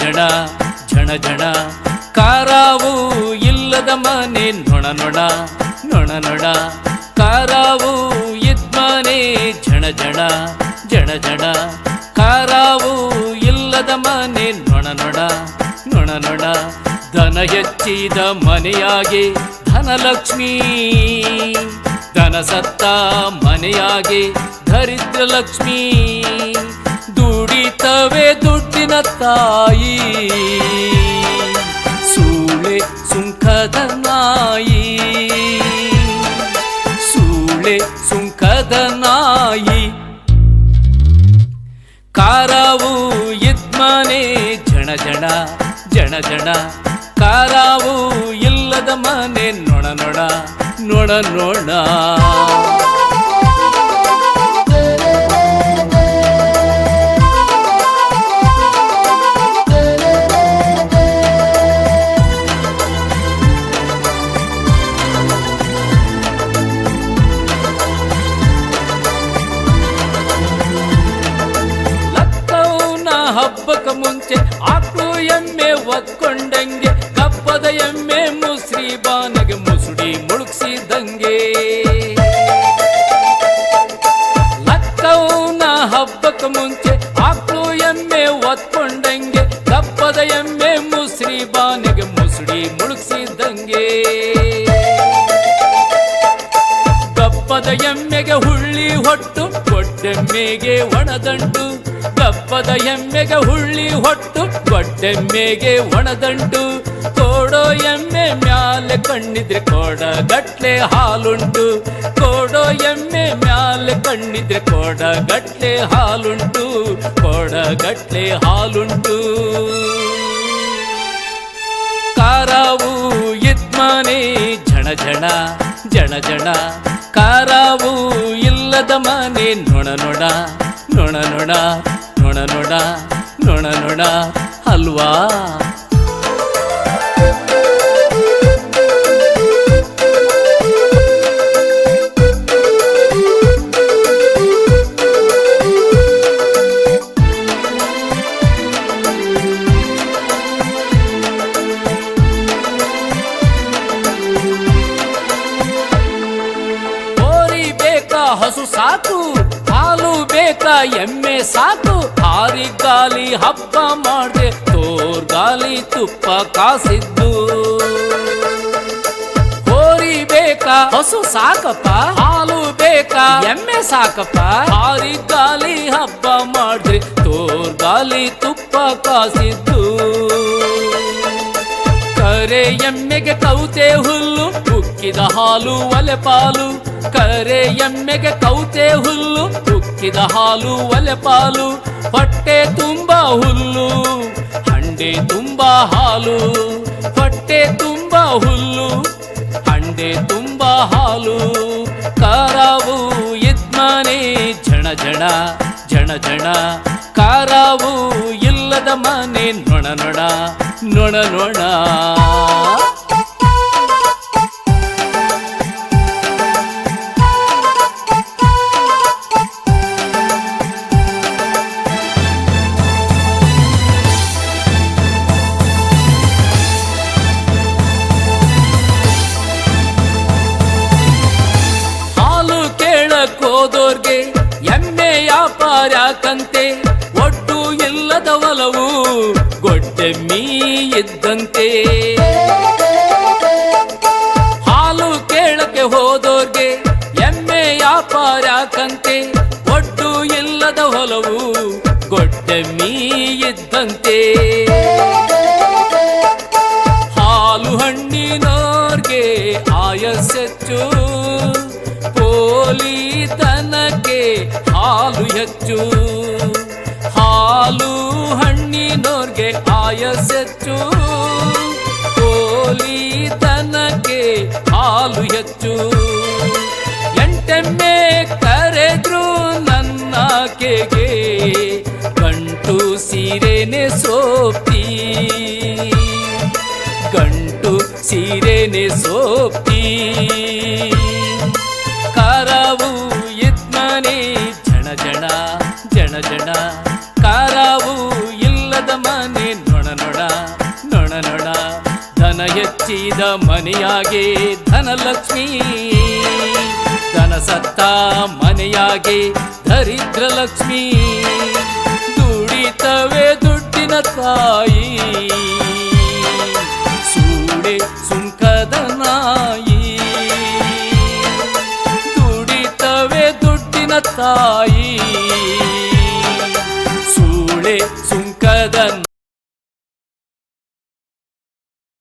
ಝಣ ಝಣ ಝಣ ಕಾರಾವು ಇಲ್ಲದ ಮನೆ ನೊಣ ನೊಣ ನೊಣ ನೊಣ ಕಾರಾವು ಇದ್ಮನೆ ಝಣ ಝಣ ಝಣ ಝಣ ಕಾರಾವು ಇಲ್ಲದ ಮನೆ ನೊಣ ನೊಣ ನೊಣ ನೊಣ ಧನ ಹೆಚ್ಚಿದ ಮನೆಯಾಗೆ ಧನಲಕ್ಷ್ಮೀ ಧನ ಸತ್ತ ಮನೆಯಾಗೆ ದರಿದ್ರ ಲಕ್ಷ್ಮೀ ದುಡಿತವೆ ದುಡ್ಡಿನ ತಾಯಿ ಸೂಳೆ ಸುಂಕದ ನಾಯಿ ಸೂಳೆ ಸುಂಕದ ನಾಯಿ ಕಾರಾವು ಇದ್ಮನೆ ಝಣ ಝಣ ಝಣ ಝಣ ಕಾರಾವು ಇಲ್ಲದ ಮನೆ ನೊಣ ನೊಣ ನೊಣ ನೊಣ ಹಬ್ಬಕ ಮುಂಚೆ ಆಕ್ಳು ಎಮ್ಮೆ ಒತ್ಕೊಂಡಂಗೆ ಕಪ್ಪದ ಎಮ್ಮೆ ಮುಸ್ರಿ ಬಾನಗೆ ಮುಸುಡಿ ಮುಳುಗ್ಸಿದಂಗೆ ಲಕ್ಕವನ ಹಬ್ಬಕ ಮುಂಚೆ ಆಕ್ಳು ಎಮ್ಮೆ ಒತ್ಕೊಂಡಂಗೆ ಕಪ್ಪದ ಎಮ್ಮೆ ಮುಸ್ರಿ ಬಾನಗೆ ಮುಸುಡಿ ಮುಳುಗ್ಸಿದಂಗೆ ಕಪ್ಪದ ಎಮ್ಮೆಗೆ ಹುಳ್ಳಿ ಹೊಟ್ಟು ಗೊಡ್ಡೆಮ್ಮೆಗೆ ಒಣದಂಟು ಕಪ್ಪದ ಎಮ್ಮೆಗೆ ಹುಳ್ಳಿ ಹೊಟ್ಟು ಗೊಡ್ಡೆಮ್ಮೆಗೆ ಒಣದಂಟು ಕೋಡೋ ಎಮ್ಮೆ ಮ್ಯಾಲೆ ಕಣ್ಣಿದ್ರೆ ಕೋಡಗಟ್ಲೆ ಹಾಲುಂಟು ಕೋಡೋ ಎಮ್ಮೆ ಮ್ಯಾಲೆ ಕಣ್ಣಿದ್ರೆ ಕೋಡಗಟ್ಲೆ ಹಾಲುಂಟು ಕೋಡಗಟ್ಲೆ ಹಾಲುಂಟು ಕಾರಾವು ಇದ್ಮನೆ ಝಣ ಝಣ ಝಣ ಝಣ ಕಾರಾವು ಇಲ್ಲದ ಮನೆ ನೊಣ ನೊಣ ನೊಣ ನೊಣ ನೊಣ ನೊಣ ನೊಣ ನೊಣ ಅಲ್ವಾ ಹೋರಿ ಬೇಕಾ ಹಸು ಸಾಕು ಹಾಲು ಬೇಕಾ ಎಮ್ಮೆ ಸಾಕು ಹಾರಿಗಾಲಿ ಹಬ್ಬ ಮಾಡ್ದೆ ತೋರ್ಗಾಲಿ ತುಪ್ಪ ಕಾಸಿದ್ದು ಹೋರಿ ಬೇಕಾ ಹಸು ಸಾಕಪ್ಪ ಹಾಲು ಬೇಕಾ ಎಮ್ಮೆ ಸಾಕಪ್ಪ ಹಾರಿಗಾಲಿ ಹಬ್ಬ ಮಾಡ್ದೆ ತೋರ್ಗಾಲಿ ತುಪ್ಪ ಕಾಸಿದ್ದು ಕರೆ ಎಮ್ಮೆಗೆ ಕೌತೆ ಹುಲ್ಲು ಉಕ್ಕಿದ ಹಾಲು ಒಲೆ ಪಾಲು ಕರೆ ಎಮ್ಮೆಗೆ ಕೌತೆ ಹುಲ್ಲು ಉಕ್ಕಿದ ಹಾಲು ಒಲೆ ಪಾಲು ಹೊಟ್ಟೆ ತುಂಬಾ ಹುಲ್ಲು ಹಂಡೆ ತುಂಬಾ ಹಾಲು ಹೊಟ್ಟೆ ತುಂಬಾ ಹುಲ್ಲು ಹಂಡೆ ತುಂಬಾ ಹಾಲು ಕಾರಾವು ಇದ್ಮನೆ ಝಣ ಝಣ ಝಣ ಝಣ ಕಾರಾವು ಇಲ್ಲದ ಮನೆ ನೊಣ ನೊಣ ನೊಣ ನೊಣ ಹಾಲು ಕೇಳಕ್ಕೋದೋರ್ಗೆ ಎಮ್ಮೆ ವ್ಯಾಪಾರ್ಯಾಕಂತೆ ಒಟ್ಟು ಇಲ್ಲದ ಒಲವು ಗೊಡ್ಡೆಮ್ಮಿ ಇದ್ದಂತೆ ಹಾಲು ಕೇಳಕ್ಕೆ ಹೋದೋರ್ಗೆ ಎಮ್ಮೆ ವ್ಯಾಪಾರ್ಯಾಕಂತೆ ಒಟ್ಟು ಇಲ್ಲದ ಒಲವು ಗೊಡ್ಡೆಮ್ಮಿ ಇದ್ದಂತೆ ಹಾಲು ಹಣ್ಣಿನೋರ್ಗೆ ಆಯಸ್ಸೆಚ್ಚು ಪೋಲಿತನಕ್ಕೆ ಹಾಲು ಹೆಚ್ಚು ಹಾಲು ಹಣ್ಣಿನೋರ್ಗೆ ಆಯಸ್ಸೆಚ್ಚು ಪೋಲಿತನಕ್ಕೆ ಹಾಲು ಹೆಚ್ಚು ಎಂಟೆಮ್ಮೆ ಕರೆದ್ರು ನನ್ನ ಕೆಗೆ ಗಂಟು ಸೀರೆನೆ ಸೋಪ್ತಿ ಗಂಟು ಸೀರೆನೆ ಸೋಪ್ತಿ ಕಾರಾವು ಇದ್ಮನೆ ಝಣ ಝಣ ಝಣ ಝಣ ಕಾರಾವು ಇಲ್ಲದ ಮನೆ ನೊಣ ಮುಚ್ಚಿದ ಮನೆಯಾಗೆ ಧನಲಕ್ಷ್ಮಿ, ಧನ ಸತ್ತ ಮನೆಯಾಗೆ ದರಿದ್ರ ಲಕ್ಷ್ಮಿ. ದುಡಿತವೆ ದುಡ್ಡಿನ ತಾಯಿ, ಸೂಳೆ ಸುಂಕದ ನಾಯಿ. ದುಡಿತವೆ ದುಡ್ಡಿನ ತಾಯಿ,